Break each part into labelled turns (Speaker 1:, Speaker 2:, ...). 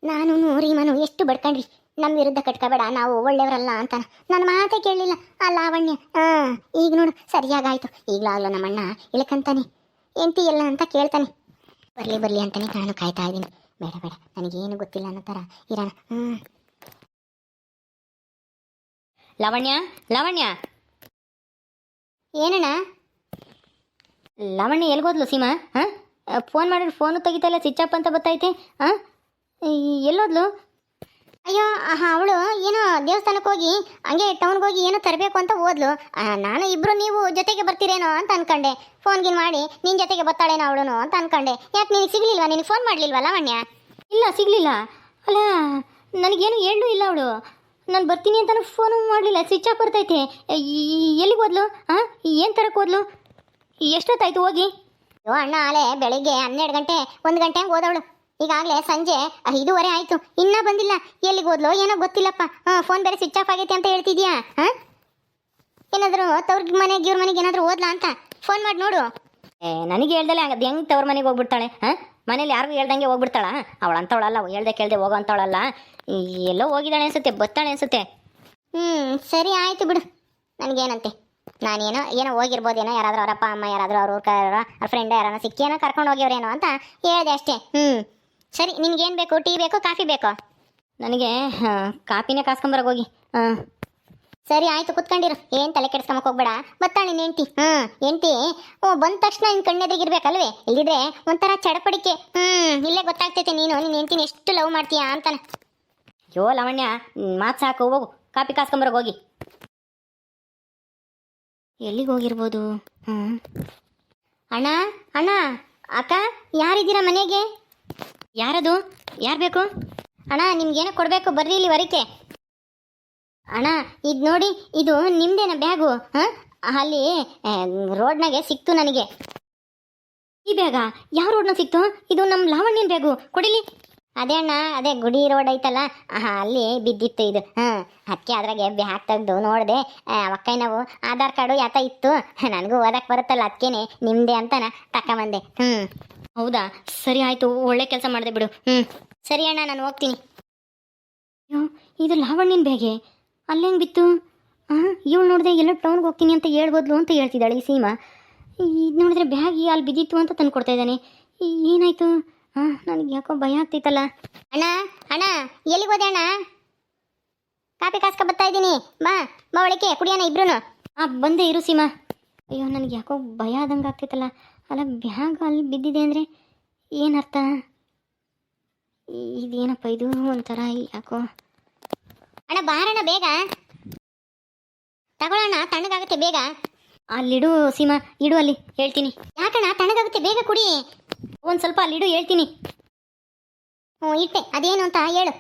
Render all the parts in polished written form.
Speaker 1: ನಾನು ರೀಮನು ಎಷ್ಟು ಬಡ್ಕೊಂಡ್ರಿ, ನಮ್ಮ ವಿರುದ್ಧ ಕಟ್ಕೋಬೇಡ, ನಾವು ಒಳ್ಳೆಯವರಲ್ಲ ಅಂತ ನನ್ನ ಮಾತೇ ಕೇಳಲಿಲ್ಲ ಆ ಲಾವಣ್ಯ. ಈಗ ನೋಡು ಸರಿಯಾಗಾಯ್ತು. ಈಗಲಾಗಲೂ ನಮ್ಮಣ್ಣ ಇಳ್ಕಂತಾನೆ, ಎಂತಿ ಎಲ್ಲ ಅಂತ ಕೇಳ್ತಾನೆ. ಬರಲಿ ಬರಲಿ ಅಂತಾನೆ ನಾನು ಕಾಯ್ತಾ ಇದ್ದೀನಿ. ಬೇಡ ಬೇಡ ನನಗೇನು ಗೊತ್ತಿಲ್ಲ ಅನ್ನೋ ಥರ ಇರೋಣ.
Speaker 2: ಲಾವಣ್ಯ, ಲಾವಣ್ಯ,
Speaker 1: ಏನಣ್ಣ?
Speaker 2: ಲಾವಣ್ಯ ಎಲ್ಗೋದ್ಲು ಸೀಮಾ? ಹಾಂ, ಫೋನ್ ಮಾಡಿದ್ರೆ ಫೋನು ತೆಗಿತಾಯಿಲ್ಲ, ಸ್ವಿಚ್ ಆಫ್ ಅಂತ ಬತ್ತೈತೆ. ಹಾಂ, ಎಲ್ಲೋದ್ಲು?
Speaker 1: ಅಯ್ಯೋ ಅವಳು ಏನೋ ದೇವಸ್ಥಾನಕ್ಕೆ ಹೋಗಿ ಹಂಗೆ ಟೌನ್ಗೆ ಹೋಗಿ ಏನೋ ತರಬೇಕು ಅಂತ ಹೋದ್ಲು. ನಾನು ಇಬ್ರು ನೀವು ಜೊತೆಗೆ ಬರ್ತೀರೇನೋ ಅಂತ ಅನ್ಕೊಂಡೆ. ಫೋನ್ಗಿನ್ ಮಾಡಿ ನಿನ್ನ ಜೊತೆಗೆ ಬರ್ತಾಳೇನೋ ಅವಳು ಅಂತ ಅನ್ಕೊಂಡೆ. ಯಾಕೆ ನಿನಗೆ ಸಿಗ್ಲಿಲ್ವಾ? ನಿನಗೆ ಫೋನ್ ಮಾಡಲಿಲ್ವಾ ಲಾವಣ್ಯ?
Speaker 2: ಇಲ್ಲ, ಸಿಗಲಿಲ್ಲ. ಅಲ್ಲ, ನನಗೇನು ಹೇಳೂ ಇಲ್ಲ ಅವಳು. ನಾನು ಬರ್ತೀನಿ ಅಂತಲೂ ಫೋನು ಮಾಡಲಿಲ್ಲ, ಸ್ವಿಚ್ ಆಫ್ ಬರ್ತೈತೆ. ಎಲ್ಲಿಗೆ ಹೋದ್ಲು? ಹಾಂ, ಏನು ತರಕ್ಕೆ ಹೋದ್ಲು? ಎಷ್ಟೊತ್ತಾಯ್ತು ಹೋಗಿ?
Speaker 1: ಅಯ್ಯೋ ಅಣ್ಣ, ಆಲೆ ಬೆಳಿಗ್ಗೆ 12 ಗಂಟೆ 1 ಗಂಟೆ ಹಂಗೆ ಹೋದವಳು. ಈಗಾಗಲೇ ಸಂಜೆ 5:15 ಆಯಿತು, ಇನ್ನೂ ಬಂದಿಲ್ಲ. ಎಲ್ಲಿಗೆ ಹೋದ್ಲು ಏನೋ ಗೊತ್ತಿಲ್ಲಪ್ಪ. ಫೋನ್ ಬೇರೆ ಸ್ವಿಚ್ ಆಫ್ ಆಗೈತೆ ಅಂತ ಹೇಳ್ತಿದ್ಯಾ? ಏನಾದರೂ ತವ್ರ ಮನೆಗೆ ಇವ್ರ ಮನೆಗೆ ಏನಾದರೂ ಹೋದ್ಲಾ ಅಂತ ಫೋನ್ ಮಾಡಿ ನೋಡು.
Speaker 2: ನನಗೆ ಹೇಳ್ದಲೆ ಅದು ಹೆಂಗೆ ತವ್ರ ಮನೆಗೆ ಹೋಗ್ಬಿಡ್ತಾಳೆ? ಹಾಂ, ಮನೇಲಿ ಯಾರಿಗೂ ಹೇಳ್ದಂಗೆ ಹೋಗ್ಬಿಡ್ತಾಳ ಅವಳು? ಅಂಥವಳಲ್ಲ, ಹೇಳ್ದೆ ಕೇಳ್ದೆ ಹೋಗೋ ಅಂಥವಳಲ್ಲ. ಎಲ್ಲೋ ಹೋಗಿದ್ದಾಳೆ ಅನ್ಸುತ್ತೆ, ಬರ್ತಾಳೆ ಅನ್ಸುತ್ತೆ.
Speaker 1: ಸರಿ ಆಯಿತು ಬಿಡು, ನನಗೇನಂತೆ. ನಾನೇನೋ ಹೋಗಿರ್ಬೋದೇನೋ, ಯಾರಾದರೂ ಅವ್ರ ಅಪ್ಪ ಅಮ್ಮ ಯಾರಾದರೂ ಅವ್ರ ಫ್ರೆಂಡ್ ಯಾರನ್ನ ಸಿಕ್ಕೇನೋ ಕರ್ಕೊಂಡು ಹೋಗ್ಯವ್ರೇನೋ ಅಂತ ಹೇಳಿದೆ ಅಷ್ಟೇ. ಸರಿ, ನಿನ್ಗೇನು ಬೇಕು? ಟೀ ಬೇಕು, ಕಾಫಿ ಬೇಕೋ?
Speaker 2: ನನಗೆ ಕಾಪಿನೇ ಕಾಸ್ಕೊಂಬರೋಗಿ ಹೋಗಿ.
Speaker 1: ಸರಿ ಆಯಿತು, ಕುತ್ಕೊಂಡಿರು, ಏನು ತಲೆ ಕೆಡಿಸ್ಕೊಂಬಕ್ಕೆ ಹೋಗ್ಬೇಡ. ಬರ್ತಾಳೆ ನಿನ್ನ ಹೆಂಡ್ತಿ. ಹೆಂಡ್ತಿ ಬಂದ ತಕ್ಷಣ ನಿನ್ನ ಕಣ್ಣೆದ್ರಿಗಿರ್ಬೇಕಲ್ವೇ? ಇಲ್ಲಿದ್ರೆ ಒಂಥರ ಚಡಪಡಿಕೆ. ಇಲ್ಲೇ ಗೊತ್ತಾಗ್ತೈತೆ ನೀನು ನಿನ್ನ ಹೆಂಡ್ತಿನ ಎಷ್ಟು ಲವ್ ಮಾಡ್ತೀಯಾ ಅಂತಾನೆ.
Speaker 2: ಯೋ ಲಾವಣ್ಯ, ಮಾತು ಸಾಕು, ಹೋಗು ಕಾಪಿ ಕಾಸ್ಕೊಂಬರೋಗಿ ಹೋಗಿ.
Speaker 1: ಎಲ್ಲಿಗೆ ಹೋಗಿರ್ಬೋದು? ಅಣ್ಣ ಅಣ್ಣ, ಅಕ್ಕ, ಯಾರಿದ್ದೀರಾ ಮನೆಗೆ?
Speaker 2: ಯಾರದು? ಯಾರು ಬೇಕು?
Speaker 1: ಅಣ್ಣ ನಿಮ್ಗೇನೋ ಕೊಡಬೇಕು, ಬರ್ರಿ ಇಲ್ಲಿ ವರಿಕೆ. ಅಣ್ಣ ಇದು ನೋಡಿ, ಇದು ನಿಮ್ದೇನ ಬ್ಯಾಗು? ಅಲ್ಲಿ ರೋಡ್ನಾಗೆ ಸಿಕ್ತು ನನಗೆ.
Speaker 2: ಈ ಬ್ಯಾಗ ಯಾವ ರೋಡ್ನಾಗ ಸಿಕ್ತು? ಇದು ನಮ್ಮ ಲಾವಣ್ಯನ ಬ್ಯಾಗು, ಕೊಡಿಲಿ.
Speaker 1: ಅದೇ ಅಣ್ಣ, ಅದೇ ಗುಡಿ ರೋಡ್ ಐತಲ್ಲ, ಅಲ್ಲಿ ಬಿದ್ದಿತ್ತು ಇದು. ಅದಕ್ಕೆ ಅದ್ರಾಗೆ ಬ್ಯಾಗ್ ತೆಗ್ದು ನೋಡಿದೆ. ಅಕ್ಕಯ್ಯ ನಾವು ಆಧಾರ್ ಕಾರ್ಡು ಯಾತ ಇತ್ತು, ನನಗೂ ಓದಕ್ಕೆ ಬರುತ್ತಲ್ಲ, ಅದಕ್ಕೇನೆ ನಿಮ್ಮದೇ ಅಂತನ ತಕೊಂಬಂದೆ.
Speaker 2: ಹೌದಾ, ಸರಿ ಆಯಿತು, ಒಳ್ಳೆ ಕೆಲಸ ಮಾಡಿದೆ ಬಿಡು.
Speaker 1: ಸರಿ ಅಣ್ಣ, ನಾನು ಹೋಗ್ತೀನಿ.
Speaker 2: ಅಯ್ಯೋ, ಇದು ಲಾವಣ್ಯನ ಬ್ಯಾಗೆ ಅಲ್ಲಿ ಹೆಂಗೆ ಬಿತ್ತು? ಇವಳು ನೋಡಿದೆ ಎಲ್ಲೋ ಟೌನ್ಗೆ ಹೋಗ್ತೀನಿ ಅಂತ ಹೇಳ್ಬೋದ್ಲು ಅಂತ ಹೇಳ್ತಿದ್ದಾಳೆ ಈ ಸೀಮಾ. ಇದು ನೋಡಿದ್ರೆ ಬ್ಯಾಗ್ ಅಲ್ಲಿ ಬಿದ್ದಿತ್ತು ಅಂತ ತಂದು ಕೊಡ್ತಾ ಇದ್ದಾನೆ. ಏನಾಯಿತು? ನನಗೆ ಯಾಕೋ ಭಯ ಆಗ್ತೈತಲ್ಲ.
Speaker 1: ಅಣ್ಣ ಅಣ್ಣ, ಎಲ್ಲಿಗೆ ಹೋದೆ ಅಣ್ಣ? ಕಾಪಿ ಕಾಸ್ಕ ಬರ್ತಾ ಇದ್ದೀನಿ, ಬಾ ಬಾ ಒಳಕ್ಕೆ ಕುಡಿಯೋಣ ಇಬ್ರು.
Speaker 2: ಬಂದೆ ಇರು ಸೀಮಾ. ಅಯ್ಯೋ, ನನಗೆ ಯಾಕೋ ಭಯ ಆದಂಗೆ ಆಗ್ತೈತಲ್ಲ. ಅಲ್ಲ, ಬ್ಯಾಗ್ ಅಲ್ಲಿ ಬಿದ್ದಿದೆ ಅಂದರೆ ಏನರ್ಥ? ಇದೇನಪ್ಪ ಇದು ಒಂಥರ ಯಾಕೋ.
Speaker 1: ಅಣ್ಣ ಬಾರಣ್ಣ, ಬೇಗ ತಗೊಳ್ಳೋಣ, ತಣ್ಣಗಾಗುತ್ತೆ ಬೇಗ.
Speaker 2: ಅಲ್ಲಿಡು ಸೀಮಾ, ಇಡು ಅಲ್ಲಿ, ಹೇಳ್ತೀನಿ.
Speaker 1: ಯಾಕಣ್ಣ? ತಣ್ಣಗಾಗುತ್ತೆ, ಬೇಗ ಕುಡಿ.
Speaker 2: ಒಂದು ಸ್ವಲ್ಪ ಅಲ್ಲಿಡು, ಹೇಳ್ತೀನಿ.
Speaker 1: ಇಟ್ಟೆ, ಅದೇನು ಅಂತ ಹೇಳು.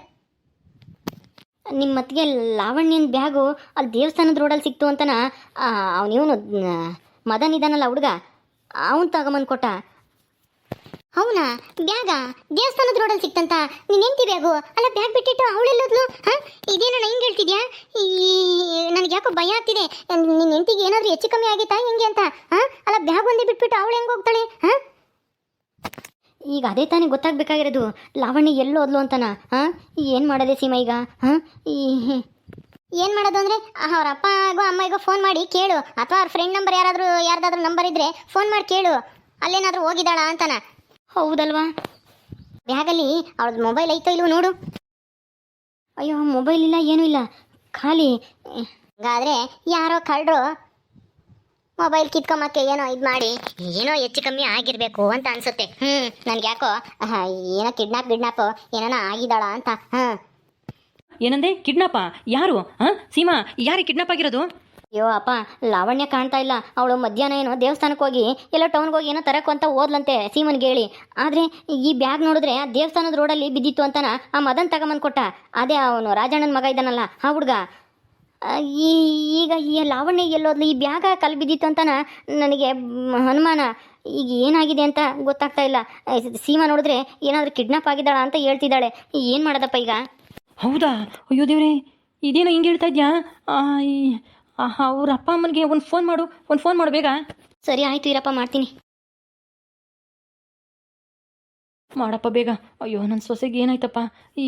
Speaker 2: ನಿಮ್ಮ ಮತ್ತಿಗೆ ಲಾವಣ್ಯನ ಬ್ಯಾಗು ಅಲ್ಲಿ ದೇವಸ್ಥಾನದ ರೋಡಲ್ಲಿ ಸಿಕ್ತು ಅಂತನ ಇವನು ಮದನ್ ಇದ್ದಾನಲ್ಲ ಹುಡುಗ, ಅವನು ತಗೊಂಬಂದು ಕೊಟ್ಟ.
Speaker 1: ಅವನಾ? ಬ್ಯಾಗ ದೇವಸ್ಥಾನದ ರೋಡಲ್ಲಿ ಸಿಕ್ತಂತ? ನೀನು ಹೆಂಡ್ತಿ ಬ್ಯಾಗು ಅಲ್ಲ, ಬ್ಯಾಗ್ ಬಿಟ್ಟಿಟ್ಟು ಅವಳೆಲ್ಲೋದ್ಲು? ಇದೇನಣ್ಣ ಹಿಂಗೆ ಹೇಳ್ತಿದ್ಯಾ? ನನಗೆ ಯಾಕೋ ಭಯ ಆಗ್ತಿದೆ. ನಿನ್ನ ಹೆಂಡ್ತಿಗೆ ಏನಾದರೂ ಹೆಚ್ಚು ಕಮ್ಮಿ ಆಗಿತ್ತಾ ಹೆಂಗೆ ಅಂತ? ಅಲ್ಲ, ಬ್ಯಾಗ್ ಒಂದೇ ಬಿಟ್ಬಿಟ್ಟು ಅವಳು ಹೆಂಗೆ ಹೋಗ್ತಾಳೆ?
Speaker 2: ಈಗ ಅದೇ ತಾನೇ ಗೊತ್ತಾಗಬೇಕಾಗಿರೋದು, ಲಾವಣ್ಯ ಎಲ್ಲೋದ್ಲು ಅಂತನ. ಏನು ಮಾಡೋದೆ ಸೀಮಾ ಈಗ?
Speaker 1: ಏನು ಮಾಡೋದು ಅಂದರೆ ಅವ್ರ ಅಪ್ಪಗೂ ಅಮ್ಮಗೂ ಫೋನ್ ಮಾಡಿ ಕೇಳು, ಅಥವಾ ಅವ್ರ ಫ್ರೆಂಡ್ ನಂಬರ್ ಯಾರ್ದಾದ್ರೂ ನಂಬರ್ ಇದ್ದರೆ ಫೋನ್ ಮಾಡಿ ಕೇಳು, ಅಲ್ಲೇನಾದರೂ ಹೋಗಿದ್ದಾಳ ಅಂತನ.
Speaker 2: ಹೌದಲ್ವಾ?
Speaker 1: ಬ್ಯಾಗಲ್ಲಿ ಅವ್ರದ್ದು ಮೊಬೈಲ್ ಐತೋ ಇಲ್ವೋ ನೋಡು.
Speaker 2: ಅಯ್ಯೋ, ಮೊಬೈಲ್ ಇಲ್ಲ, ಏನೂ ಇಲ್ಲ, ಖಾಲಿ.
Speaker 1: ಹಾಗಾದರೆ ಯಾರೋ ಕಳ್ಳರು ಮೊಬೈಲ್ ಕಿತ್ಕೊಂಬಕ್ಕೆ ಏನೋ ಇದು ಮಾಡಿ ಏನೋ ಹೆಚ್ಚು ಕಮ್ಮಿ ಆಗಿರಬೇಕು ಅಂತ ಅನ್ಸುತ್ತೆ. ನನಗೆ ಯಾಕೋ ಏನೋ ಕಿಡ್ನಾಪ್ ಏನೋ ಆಗಿದ್ದಾಳ ಅಂತ.
Speaker 3: ಏನಂದೆ? ಕಿಡ್ನಾಪ? ಯಾರು? ಸೀಮಾ, ಯಾರಿಗೆ ಕಿಡ್ನಾಪ್ ಆಗಿರೋದು?
Speaker 2: ಅಯ್ಯೋ ಅಪ್ಪ, ಲಾವಣ್ಯ ಕಾಣ್ತಾ ಇಲ್ಲ. ಅವಳು ಮಧ್ಯಾಹ್ನ ಏನೋ ದೇವಸ್ಥಾನಕ್ಕೆ ಹೋಗಿ ಎಲ್ಲೋ ಟೌನ್ಗೆ ಹೋಗಿ ಏನೋ ತರಕು ಅಂತ ಓದ್ಲಂತೆ ಸೀಮನ್ಗೆ ಹೇಳಿ. ಆದರೆ ಈ ಬ್ಯಾಗ್ ನೋಡಿದ್ರೆ ಆ ದೇವಸ್ಥಾನದ ರೋಡಲ್ಲಿ ಬಿದ್ದಿತ್ತು ಅಂತನ ಆ ಮದನ್ ತಗೊಂಬಂದು ಕೊಟ್ಟ. ಅದೇ ಅವನು ರಾಜಣ್ಣನ ಮಗ ಇದ್ದಾನಲ್ಲ ಆ ಹುಡುಗ. ಈಗ ಈ ಲಾವಣ್ಯ ಎಲ್ಲೋದ್ಲು? ಈ ಬ್ಯಾಗ ಕಲ್ ಬಿದ್ದಿತ್ತು ಅಂತನ ನನಗೆ ಅನುಮಾನ. ಈಗ ಏನಾಗಿದೆ ಅಂತ ಗೊತ್ತಾಗ್ತಾ ಇಲ್ಲ. ಸೀಮಾ ನೋಡಿದ್ರೆ ಏನಾದರೂ ಕಿಡ್ನಾಪ್ ಆಗಿದ್ದಾಳ ಅಂತ ಹೇಳ್ತಿದ್ದಾಳೆ. ಏನು ಮಾಡೋದಪ್ಪ ಈಗ?
Speaker 3: ಹೌದಾ? ಅಯ್ಯೋ ದೇವ್ರೆ, ಇದೇನೋ ಹಿಂಗೆ ಹೇಳ್ತಾ ಇದ್ಯಾ? ಅವ್ರ ಅಪ್ಪ ಅಮ್ಮನಿಗೆ ಒಂದು ಫೋನ್ ಮಾಡು ಬೇಗ.
Speaker 2: ಸರಿ ಆಯಿತು ಇರಪ್ಪ, ಮಾಡ್ತೀನಿ.
Speaker 3: ಮಾಡಪ್ಪ ಬೇಗ. ಅಯ್ಯೋ ನನ್ನ ಸೊಸೆಗೆ ಏನಾಯ್ತಪ್ಪ ಈ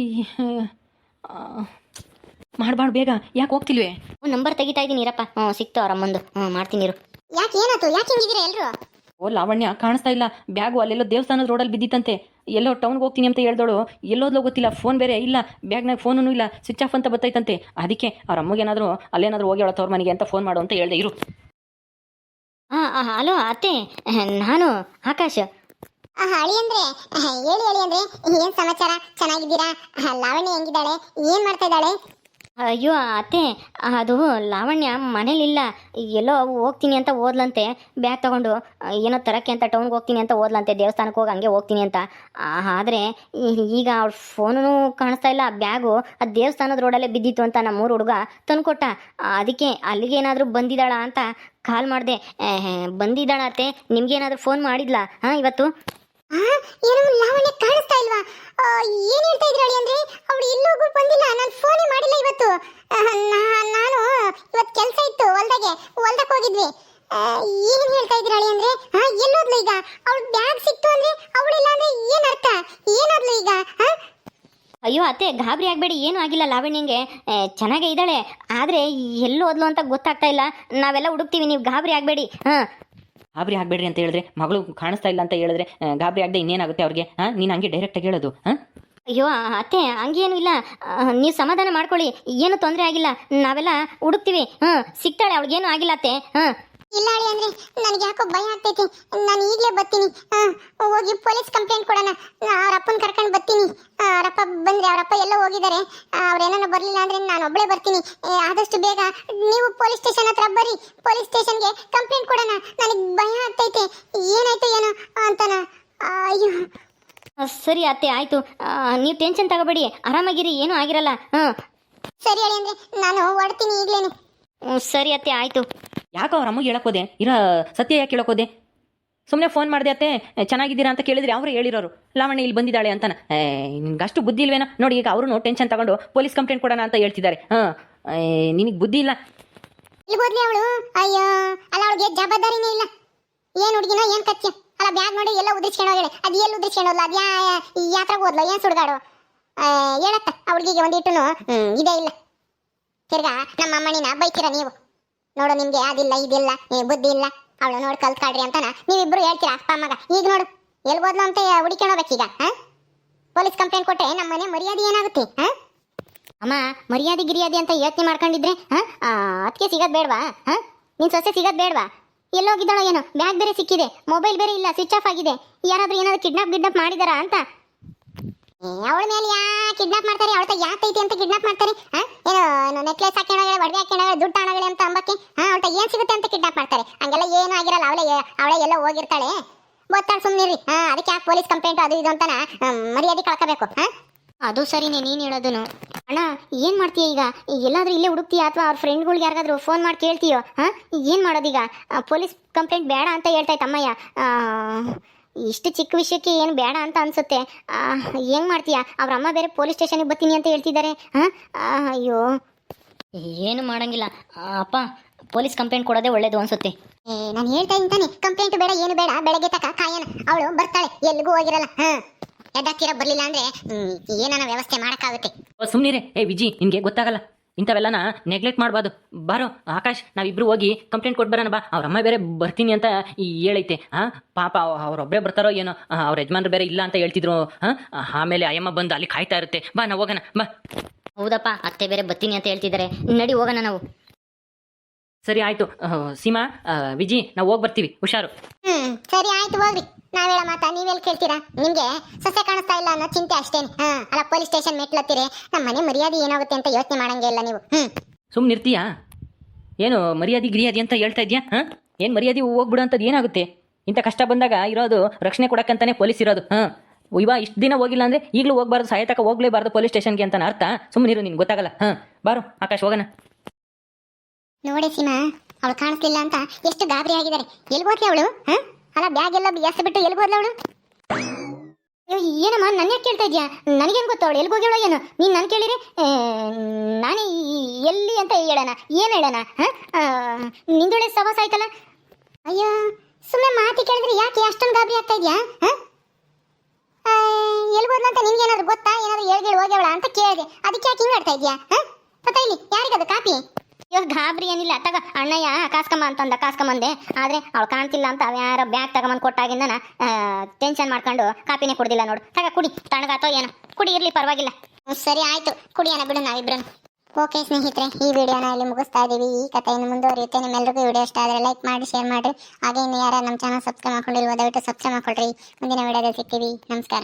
Speaker 3: ಮಾಡ್ಬಾರ್ದು ಬೇಗ. ಯಾಕೆ ಹೋಗ್ತಿಲ್ವೇ?
Speaker 2: ನಂಬರ್ ತೆಗಿತಾ ಇದ್ದೀನಿ ಇರಪ್ಪ. ಸಿಕ್ತು ಅವರಮ್ಮಂದು. ಮಾಡ್ತೀನಿ ಇರು.
Speaker 1: ಯಾಕೆ ಏನಾಯ್ತು? ಯಾಕೆ ಹಿಂಗಿದ್ದೀರಾ ಎಲ್ಲರೂ?
Speaker 3: ಓ ಲಾವಣ್ಯ ಕಾಣಿಸ್ತಾ ಇಲ್ಲ. ಬ್ಯಾಗು ಅಲ್ಲೆಲ್ಲೋ ದೇವಸ್ಥಾನದ ರೋಡಲ್ಲಿ ಬಿದ್ದಿತ್ತಂತೆ. ಎಲ್ಲೋ ಟೌನ್ಗೆ ಹೋಗ್ತೀನಿ ಅಂತ ಹೇಳ್ದೋಳು. ಎಲ್ಲೋದ್ಲೋ ಗೊತ್ತಿಲ್ಲ. ಫೋನ್ ಬೇರೆ ಇಲ್ಲ ಬ್ಯಾಗ್ನಾಗ, ಫೋನೂ ಇಲ್ಲ, ಸ್ವಿಚ್ ಆಫ್ ಅಂತ ಬತ್ತೈತಂತೆ. ಅದಕ್ಕೆ ಅವ್ರ ಅಮ್ಮಗೇನಾದರೂ ಅಲ್ಲೇನಾದರೂ ಹೋಗಿ ಅವಳ ತವ್ರ ಮನೆಗೆ ಅಂತ ಫೋನ್ ಮಾಡು ಅಂತ ಹೇಳ್ದೆ. ಇರು.
Speaker 2: ಹಲೋ ಅತ್ತೆ, ನಾನು ಆಕಾಶ್.
Speaker 1: ಅಳಿ ಅಂದ್ರೆ ಹೇಳಿ ಅಂದ್ರೆ ಏನ್ ಸಮಾಚಾರ? ಚೆನ್ನಾಗಿದ್ದೀರಾ? ಲಾವಣ್ಯ ಹೆಂಗಿದ್ದಾಳೆ? ಏನ್ ಮಾಡ್ತಾ ಇದ್ದಾಳೆ?
Speaker 2: ಅಯ್ಯೋ ಅತ್ತೆ, ಅದು ಲಾವಣ್ಯ ಮನೇಲಿಲ್ಲ. ಎಲ್ಲೋ ಹೋಗ್ತೀನಿ ಅಂತ ಓದ್ಲಂತೆ. ಬ್ಯಾಗ್ ತಗೊಂಡು ಏನೋ ತರಕ್ಕೆ ಅಂತ ಟೌನ್ಗೆ ಹೋಗ್ತೀನಿ ಅಂತ ಓದ್ಲಂತೆ. ದೇವಸ್ಥಾನಕ್ಕೆ ಹೋಗಿ ಹಂಗೆ ಹೋಗ್ತೀನಿ ಅಂತ. ಆದರೆ ಈಗ ಅವ್ಳ ಫೋನೂ ಕಾಣಿಸ್ತಾ ಇಲ್ಲ. ಬ್ಯಾಗು ಅದು ದೇವಸ್ಥಾನದ ರೋಡಲ್ಲೇ ಬಿದ್ದಿತ್ತು ಅಂತ ನಮ್ಮೂರು ಹುಡುಗ ತಂದುಕೊಟ್ಟ. ಅದಕ್ಕೆ ಅಲ್ಲಿಗೆ ಏನಾದರೂ ಬಂದಿದ್ದಾಳ ಅಂತ ಕಾಲ್ ಮಾಡಿದೆ. ಬಂದಿದ್ದಾಳ ಅತ್ತೆ? ನಿಮ್ಗೇನಾದರೂ ಫೋನ್ ಮಾಡಿದ್ಲಾ ಇವತ್ತು?
Speaker 1: ಏನು ಲಾವಣ್ಯ ಕಾಣಿಸ್ತಾ ಇಲ್ವಾ? ಏನ್ ಹೇಳ್ತಾ ಇದ್ರಿ ಅಳಿ ಅಂದ್ರೆ? ಅವಳು ಎಲ್ಲೂ ಬಂದಿಲ್ಲ. ನಾನು ಫೋನೇ ಮಾಡಿಲ್ಲ ಇವತ್ತು. ನಾನು ಇವತ್ತು ಕೆಲಸ ಇತ್ತು ಹೊಲ್ದಕ್ಕೆ ಹೋಗಿದ್ವಿ. ಏನ್ ಹೇಳ್ತಾ ಇದ್ರಿ ಅಳಿ ಅಂದ್ರೆ? ಎಲ್ಲೋದ್ಲು ಈಗ? ಅವಳ ಬ್ಯಾಗ್ ಸಿಕ್ತು ಅಂದ್ರೆ ಅವಳಿಲ್ಲ ಅಂದ್ರೆ ಏನ್ ಅರ್ಥ? ಏನಾದ್ಲು ಈಗ?
Speaker 2: ಅಯ್ಯೋ ಅತ್ತೆ, ಗಾಬರಿ ಆಗಬೇಡಿ, ಏನೂ ಆಗಿಲ್ಲ. ಲಾವಣ್ಯಂಗೆ ಚೆನ್ನಾಗೇ ಇದ್ದಾಳೆ. ಆದರೆ ಎಲ್ಲೋದ್ಲು ಅಂತ ಗೊತ್ತಾಗ್ತಾ ಇಲ್ಲ. ನಾವೆಲ್ಲ ಹುಡುಕ್ತೀವಿ, ನೀವು ಗಾಬರಿ ಆಗಬೇಡಿ.
Speaker 3: ಗಾಬರಿ ಆಗಬೇಡ್ರಿ ಅಂತ ಹೇಳಿದ್ರೆ, ಮಗಳು ಕಾಣಿಸ್ತಾ ಇಲ್ಲ ಅಂತ ಹೇಳಿದ್ರೆ ಗಾಬರಿ ಆಗದೆ ಇನ್ನೇನಾಗುತ್ತೆ ಅವ್ರಿಗೆ? ನೀನು ಹಂಗೆ ಡೈರೆಕ್ಟಾಗಿ ಹೇಳೋದು.
Speaker 2: ಅಯ್ಯೋ ಅತ್ತೆ, ಹಂಗೇನು ಇಲ್ಲ. ನೀವು ಸಮಾಧಾನ ಮಾಡ್ಕೊಳ್ಳಿ, ಏನು ತೊಂದರೆ ಆಗಿಲ್ಲ. ನಾವೆಲ್ಲ ಹುಡುಕ್ತೀವಿ. ಸಿಗ್ತಾಳೆ, ಅವಳಿಗೇನು ಆಗಿಲ್ಲ ಅತ್ತೆ.
Speaker 1: ಇಲ್ಲ ಅಳಿ ಅಂದ್ರೆ ನನಗೆ ಯಾಕೋ ಭಯ ಆಗ್ತೈತಿ. ನಾನು ಈಗಲೇ ಬರ್ತೀನಿ. ಹೋಗಿ ಪೊಲೀಸ್ ಕಂಪ್ಲೇಂಟ್ ಕೊಡೋಣ. ಅವ್ರ ಅಪ್ಪನ ಕರ್ಕೊಂಡು ಬರ್ತೀನಿ. ಅವರಪ್ಪ ಬಂದ್ರೆ, ಅವರಪ್ಪ ಎಲ್ಲ ಹೋಗಿದ್ದಾರೆ. ಅವ್ರೇನೋ ಬರಲಿಲ್ಲ ಅಂದ್ರೆ ನಾನು ಒಬ್ಬಳೇ ಬರ್ತೀನಿ. ಆದಷ್ಟು ಬೇಗ ನೀವು ಪೊಲೀಸ್ ಸ್ಟೇಷನ್ ಹತ್ರ ಬರ್ರಿ. ಪೊಲೀಸ್ ಸ್ಟೇಷನ್ಗೆ ಕಂಪ್ಲೇಂಟ್ ಕೊಡೋಣ. ನನಗೆ ಭಯ ಆಗ್ತೈತೆ, ಏನಾಯ್ತು ಏನೋ ಅಂತಾನ. ಅಯ್ಯೋ
Speaker 2: ಸರಿ ಅತ್ತೆ, ಆಯಿತು. ನೀವು ಟೆನ್ಷನ್ ತಗೋಬೇಡಿ, ಆರಾಮಾಗಿರಿ, ಏನೂ ಆಗಿರಲ್ಲ.
Speaker 1: ಸರಿ ಅಳಿ ಅಂದ್ರೆ ನಾನು ಹೊಡ್ತೀನಿ ಈಗಲೇನೆ.
Speaker 2: ಸರಿ ಅತ್ತೆ, ಆಯಿತು.
Speaker 3: ಯಾಕೆ ಅವ್ರ ಅಮ್ಮಗೆ ಹೇಳೋಕೋದೆ? ಸತ್ಯ ಯಾಕೆ ಹೇಳೋಕೋದೆ? ಸುಮ್ಮನೆ ಫೋನ್ ಮಾಡಿದೆ ಅತ್ತೆ ಚೆನ್ನಾಗಿದ್ದೀರಾ ಅಂತ ಕೇಳಿದ್ರೆ ಅವರು ಹೇಳಿರೋರು ಲಾವಣ್ಯ ಇಲ್ಲಿ ಬಂದಿದ್ದಾಳೆ ಅಂತಾನೆ. ನಿನ್ಗೆ ಅಷ್ಟು ಬುದ್ಧಿ ಇಲ್ವೇನೋ? ನೋಡಿ ಈಗ ಅವರು ಟೆನ್ಷನ್ ತಗೊಂಡು ಪೊಲೀಸ್ ಕಂಪ್ಲೇಂಟ್ ಕೊಡೋಣ ಅಂತ ಹೇಳ್ತಿದ್ದಾರೆ. ನಿನಗೆ ಬುದ್ಧಿ ಇಲ್ಲ.
Speaker 1: ಇಲ್ಲಿ ಹೋದ್ಲಿ ಅವಳು? ಅಯ್ಯೋ ಅಲ್ಲ, ಅವಳಿಗೆ ಜವಾಬ್ದಾರಿನೇ ಇಲ್ಲ. ಏನು ಹುಡುಗಿನೋ ಏನು ಕಚ್ಚ ಅಲ್ಲ. ಬ್ಯಾಗ್ ನೋಡಿ ಎಲ್ಲ ಉದ್ರಿಸ್ಕೊಂಡು ಹೋಗಳೆ. ಅದು ಎಲ್ಲಿ ಉದ್ರಿಸ್ಕೊಂಡು ಹೋದ್ಲು? ಅದು ಯಾತ್ರಾಗ ಹೋದ್ಲು? ಏನು ಸುಡ್ಗಾಡು ಹೇಳತ್ತ ಅವಳಿಗೆ ಒಂದಿಟ್ಟನು ಇದೇ ಇಲ್ಲ. ತಿರ್ಗಾ ನಮ್ಮ ಅಮ್ಮನಿನ ಬೈತೀರ ನೀವು. ನೋಡು, ನಿಮ್ಗೆ ಅದಿಲ್ಲ ಇದಿಲ್ಲ, ಬುದ್ಧಿ ಇಲ್ಲ, ಅವಳು ನೋಡಿ ಕಲ್ತ್ಕಾಡ್ರಿ ಅಂತಾನ ನೀವಿಬ್ರು ಹೇಳ್ತೀರಾ ಅಪ್ಪ ಅಮ್ಮಗ. ಈಗ ನೋಡು ಎಲ್ಗೋದ್ಲು ಅಂತ ಹುಡುಕೊಂಡು ಹೋಗ್ಬೇಕೀಗ. ಪೊಲೀಸ್ ಕಂಪ್ಲೇಂಟ್ ಕೊಟ್ಟರೆ ನಮ್ಮ ಮನೆ ಮರ್ಯಾದೆ ಏನಾಗುತ್ತೆ?
Speaker 2: ಅಮ್ಮ, ಮರ್ಯಾದೆ ಗಿರಿಯಾದೆ ಅಂತ ಯೋಚನೆ ಮಾಡ್ಕೊಂಡಿದ್ರೆ ಅದಕ್ಕೆ ಸಿಗೋದು ಬೇಡವಾ? ನಿನ್ನ ಸೊಸೆ ಸಿಗೋದು ಬೇಡವಾ? ಎಲ್ಲೋಗಿದ್ದಾಳೋ ಏನೋ? ಬ್ಯಾಗ್ ಬೇರೆ ಸಿಕ್ಕಿದೆ, ಮೊಬೈಲ್ ಬೇರೆ ಇಲ್ಲ, ಸ್ವಿಚ್ ಆಫ್ ಆಗಿದೆ. ಯಾರಾದರೂ ಏನಾದರೂ ಕಿಡ್ನಾಪ್ ಮಾಡಿದಾರಾ ಅಂತ?
Speaker 1: ಅವಳ ಮೇಲೆ ಕಿಡ್ನಾಪ್ ಮಾಡ್ತಾರೆ? ಅವಳ ಯಾತೈತಿ ಅಂತ ಕಿಡ್ನಾಪ್ ಮಾಡ್ತಾರೆ? ಏನು ನೆಕ್ಲೆಸ್ ಹಾಕೋಣಗಳೇ, ಒಡವೆ ಹಾಕೋಣಗಳೇ, ದುಡ್ಡು ತಾಣಗಳೇ ಅಂತ ಅಂಬಕ್ಕೆ ಅವಳ ಏನು ಸಿಗುತ್ತೆ ಅಂತ ಕಿಡ್ನಾಪ್ ಮಾಡ್ತಾರೆ? ಹಂಗೆಲ್ಲ ಏನೂ ಆಗಿರಲ್ಲ. ಅವಳೇ ಎಲ್ಲ ಹೋಗಿರ್ತಾಳೆ. ಗೊತ್ತಾಳ, ಸುಮ್ಮನಿರಿ. ಅದಕ್ಕೆ ಯಾಕೆ ಪೊಲೀಸ್ ಕಂಪ್ಲೇಂಟ್ ಅದು ಇದು ಅಂತಾನ ಮರ್ಯಾದೆ ಕಳ್ಕೋಬೇಕು?
Speaker 2: ಅದು ಸರಿನೇ ನೀನು ಹೇಳೋದನು. ಅಣ್ಣ, ಏನು ಮಾಡ್ತೀಯ ಈಗ? ಎಲ್ಲಾದರೂ ಇಲ್ಲೇ ಹುಡುಕ್ತೀಯ ಅಥವಾ ಅವ್ರ ಫ್ರೆಂಡ್ಗಳಿಗೆ ಯಾರಿಗಾದ್ರೂ ಫೋನ್ ಮಾಡಿ ಕೇಳ್ತೀಯೋ? ಏನು ಮಾಡೋದೀಗ? ಪೊಲೀಸ್ ಕಂಪ್ಲೇಂಟ್ ಬೇಡ ಅಂತ ಹೇಳ್ತಾಯ್ತು ಅಮ್ಮಯ್ಯ. ಇಷ್ಟು ಚಿಕ್ಕ ವಿಷಯಕ್ಕೆ ಏನು ಬೇಡ ಅಂತ ಅನಿಸುತ್ತೆ. ಹೆಂಗೆ ಮಾಡ್ತೀಯಾ? ಅವ್ರ ಅಮ್ಮ ಬೇರೆ ಪೊಲೀಸ್ ಸ್ಟೇಷನ್ಗೆ ಬರ್ತೀನಿ ಅಂತ ಹೇಳ್ತಿದ್ದಾರೆ. ಅಯ್ಯೋ, ಏನು ಮಾಡೋಂಗಿಲ್ಲ ಅಪ್ಪ. ಪೊಲೀಸ್ ಕಂಪ್ಲೇಂಟ್ ಕೊಡೋದೇ ಒಳ್ಳೇದು ಅನಿಸುತ್ತೆ.
Speaker 1: ನಾನು ಹೇಳ್ತಾ ಇದ್ದೀನಿ, ಕಂಪ್ಲೇಂಟ್ ಬೇಡ, ಏನು ಬೇಡ. ಬೆಳಗ್ಗೆ ತಕ ಕಾಯನ ಅವಳು ಬರ್ತಾಳೆ, ಎಲ್ಲಿಗೂ ಹೋಗಿರಲ್ಲ. ಎದ್ದಾಕಿರ ಬರಲಿಲ್ಲ ಅಂದ್ರೆ ಏನಾನ ವ್ಯವಸ್ಥೆ ಮಾಡೋಕ್ಕಾಗುತ್ತೆ.
Speaker 3: ಸುಮ್ಮನಿರೇ. ವಿಜಿ, ನಿನಗೆ ಗೊತ್ತಾಗಲ್ಲ, ಇಂಥವೆಲ್ಲನ ನೆಗ್ಲೆಕ್ಟ್ ಮಾಡಬಾರ್ದು. ಬಾರೋ ಆಕಾಶ್, ನಾವಿಬ್ರು ಹೋಗಿ ಕಂಪ್ಲೇಂಟ್ ಕೊಟ್ಟು ಬರೋಣ ಬಾ. ಅವ್ರ ಅಮ್ಮ ಬೇರೆ ಬರ್ತೀನಿ ಅಂತ ಹೇಳೈತೆ. ಪಾಪ ಅವ್ರೊಬ್ಬರೇ ಬರ್ತಾರೋ ಏನೋ, ಅವ್ರ ಯಜಮಾನ್ರು ಬೇರೆ ಇಲ್ಲ ಅಂತ ಹೇಳ್ತಿದ್ರು. ಆಮೇಲೆ ಅಯ್ಯಮ್ಮ ಬಂದು ಅಲ್ಲಿ ಕಾಯ್ತಾ ಇರುತ್ತೆ. ಬಾ, ನಾವು ಹೋಗೋಣ ಬಾ.
Speaker 2: ಹೌದಪ್ಪ, ಅತ್ತೆ ಬೇರೆ ಬರ್ತೀನಿ ಅಂತ ಹೇಳ್ತಿದ್ದಾರೆ. ನಡಿ ಹೋಗೋಣ ನಾವು.
Speaker 3: ಸರಿ ಆಯಿತು ಸೀಮಾ, ವಿಜಿ, ನಾವು ಹೋಗಿ ಬರ್ತೀವಿ. ಹುಷಾರು.
Speaker 1: ಸರಿ ಆಯ್ತು, ಹೋಗ್ರಿ. ನಾವೇಳ ಮಾತಾ ನೀವೆಲ್ಲಿ ಕೇಳ್ತೀರಾ? ನಿಮ್ಗೆ ಸೊಸೆ ಕಾಣಿಸ್ತಾ ಇಲ್ಲ ಅನ್ನೋ ಚಿಂತೆ ಅಷ್ಟೇನೆ. ಅಲ್ಲ, ಪೊಲೀಸ್ ಸ್ಟೇಷನ್ ಮೆಟ್ಲತ್ತೀರಿ. ನಮ್ಮ ಮನೆ ಮರ್ಯಾದೆ ಏನಾಗುತ್ತೆ ಅಂತ ಯೋಚನೆ ಮಾಡಂಗೆ ಇಲ್ಲ ನೀವು.
Speaker 3: ಸುಮ್ಮನೆ ಇರ್ತೀಯಾ? ಏನು ಮರ್ಯಾದೆ ಗಿರಿಯಾದಿ ಅಂತ ಹೇಳ್ತಾ ಇದೆಯಾ? ಏನು ಮರ್ಯಾದೆ ಹೋಗ್ಬಿಡು ಅಂತದ್ದು ಏನಾಗುತ್ತೆ? ಇಂಥ ಕಷ್ಟ ಬಂದಾಗ ಇರೋದು ರಕ್ಷಣೆ ಕೊಡಕ್ಕಂತಾನೆ ಪೊಲೀಸ್ ಇರೋದು. ಇಷ್ಟು ದಿನ ಹೋಗಿಲ್ಲ ಅಂದರೆ ಈಗಲೂ ಹೋಗ್ಬಾರ್ದು, ಸಾಯತಕ ಹೋಗ್ಲೇಬಾರ್ದು ಪೊಲೀಸ್ ಸ್ಟೇಷನ್ಗೆ ಅಂತ ಅರ್ಥ. ಸುಮ್ಮನಿರು, ನಿನ್ಗೆ ಗೊತ್ತಾಗಲ್ಲ. ಬಾರೋ ಆಕಾಶ್, ಹೋಗೋಣ.
Speaker 1: ನೋಡಿ ಸೀಮಾ, ಅವಳು ಕಾಣಿಸ್ಲಿಲ್ಲ ಅಂತ ಎಷ್ಟು ಗಾಬರಿ ಆಗಿದ್ದಾರೆ. ಎಲ್ಗೋದ್ಲಿ ಅವಳು? ಅಲ್ಲ, ಬ್ಯಾಗ್ ಎಲ್ಲ ಎಸ್ ಬಿಟ್ಟು ಎಲ್ಗೋದ್ಲ ಅವಳು?
Speaker 2: ಏನಮ್ಮ ನನ್ನ ಯಾಕೆ ಕೇಳ್ತಾ ಇದೆಯಾ? ನನಗೇನು ಗೊತ್ತು ಅವಳು ಎಲ್ಗೋಗ್ಯವಳ ಏನು? ನೀನು ನಾನು ಕೇಳಿರಿ ನಾನೇ ಎಲ್ಲಿ ಅಂತ ಹೇಳೋಣ? ಏನು ಹೇಳೋಣ? ನಿಂದೊಳೆ ಸವಾಸ ಆಯ್ತಲ್ಲ.
Speaker 1: ಅಯ್ಯೋ, ಸುಮ್ಮನೆ ಮಾತಿ ಕೇಳಿದ್ರೆ ಯಾಕೆ ಅಷ್ಟೊಂದು ಗಾಬರಿ ಆಗ್ತಾ ಇದೆಯಾ? ಎಲ್ಬೋದ್ಲು ಅಂತ ನಿನ್ಗೇನಾದ್ರು ಗೊತ್ತಾ? ಏನಾದ್ರು ಹೇಳ್ಗೇಳಿ ಹೋಗ್ಯವಳ ಅಂತ ಕೇಳಿದೆ, ಅದಕ್ಕೆ ಯಾಕೆ ಹಿಂಗ್ ಆಡ್ತಾ ಇದೀಯಾ? ತತ್ತ ಇಲ್ಲಿ ಯಾರಿಗದು ಕಾಪಿ? ಇವಾಗ ಗಾಬರಿ ಏನಿಲ್ಲ, ತಗ ಅಣ್ಣಯ್ಯ ಕಾಸ್ಕಮ್ಮ ಅಂತಂದ, ಕಾಸ್ಕಮ್ಮಂದೆ. ಆದ್ರೆ ಅವಳು ಕಾಣ್ತಿಲ್ಲ ಅಂತ ಯಾರ ಬ್ಯಾಗ್ ತಗೊಂಬಂದು ಕೊಟ್ಟಾಗಿಂದ ಟೆನ್ಷನ್ ಮಾಡ್ಕೊಂಡು ಕಾಪಿನೇ ಕುಡ್ದಿಲ್ಲ ನೋಡು. ತಗ ಕುಡಿ, ತಣ್ಣಗಾತೋ ಏನೋ, ಕುಡಿ, ಇರ್ಲಿ ಪರವಾಗಿಲ್ಲ. ಸರಿ ಆಯ್ತು, ಕುಡಿಯೋಣ ಬಿಡು ನಾವಿಬ್ರು. ಓಕೆ ಸ್ನೇಹಿತರೆ, ಈ ವಿಡಿಯೋನ ಇಲ್ಲಿ ಮುಗಿಸ್ತಾ ಇದ್ದೀವಿ. ಈ ಕಥೆಯನ್ನು ಮುಂದುವರಿಯುತ್ತೆ. ನಿಮ್ಮೆಲ್ಲರಿಗೂ ವಿಡಿಯೋ ಇಷ್ಟ ಆದರೆ ಲೈಕ್ ಮಾಡಿ, ಶೇರ್ ಮಾಡಿ. ಹಾಗೆ ಇನ್ನು ಯಾರು ನಮ್ಮ ಚಾನಲ್ ಸಬ್ಸ್ಕ್ರೈಬ್ ಮಾಡ್ಕೊಂಡಿಲ್ವೋ ದಯವಿಟ್ಟು ಸಬ್ಸ್ಕ್ರೈಬ್ ಮಾಡ್ಕೊಳ್ರಿ. ಮುಂದಿನ ವಿಡಿಯೋದಲ್ಲಿ ಸಿಗ್ತೀವಿ. ನಮಸ್ಕಾರ.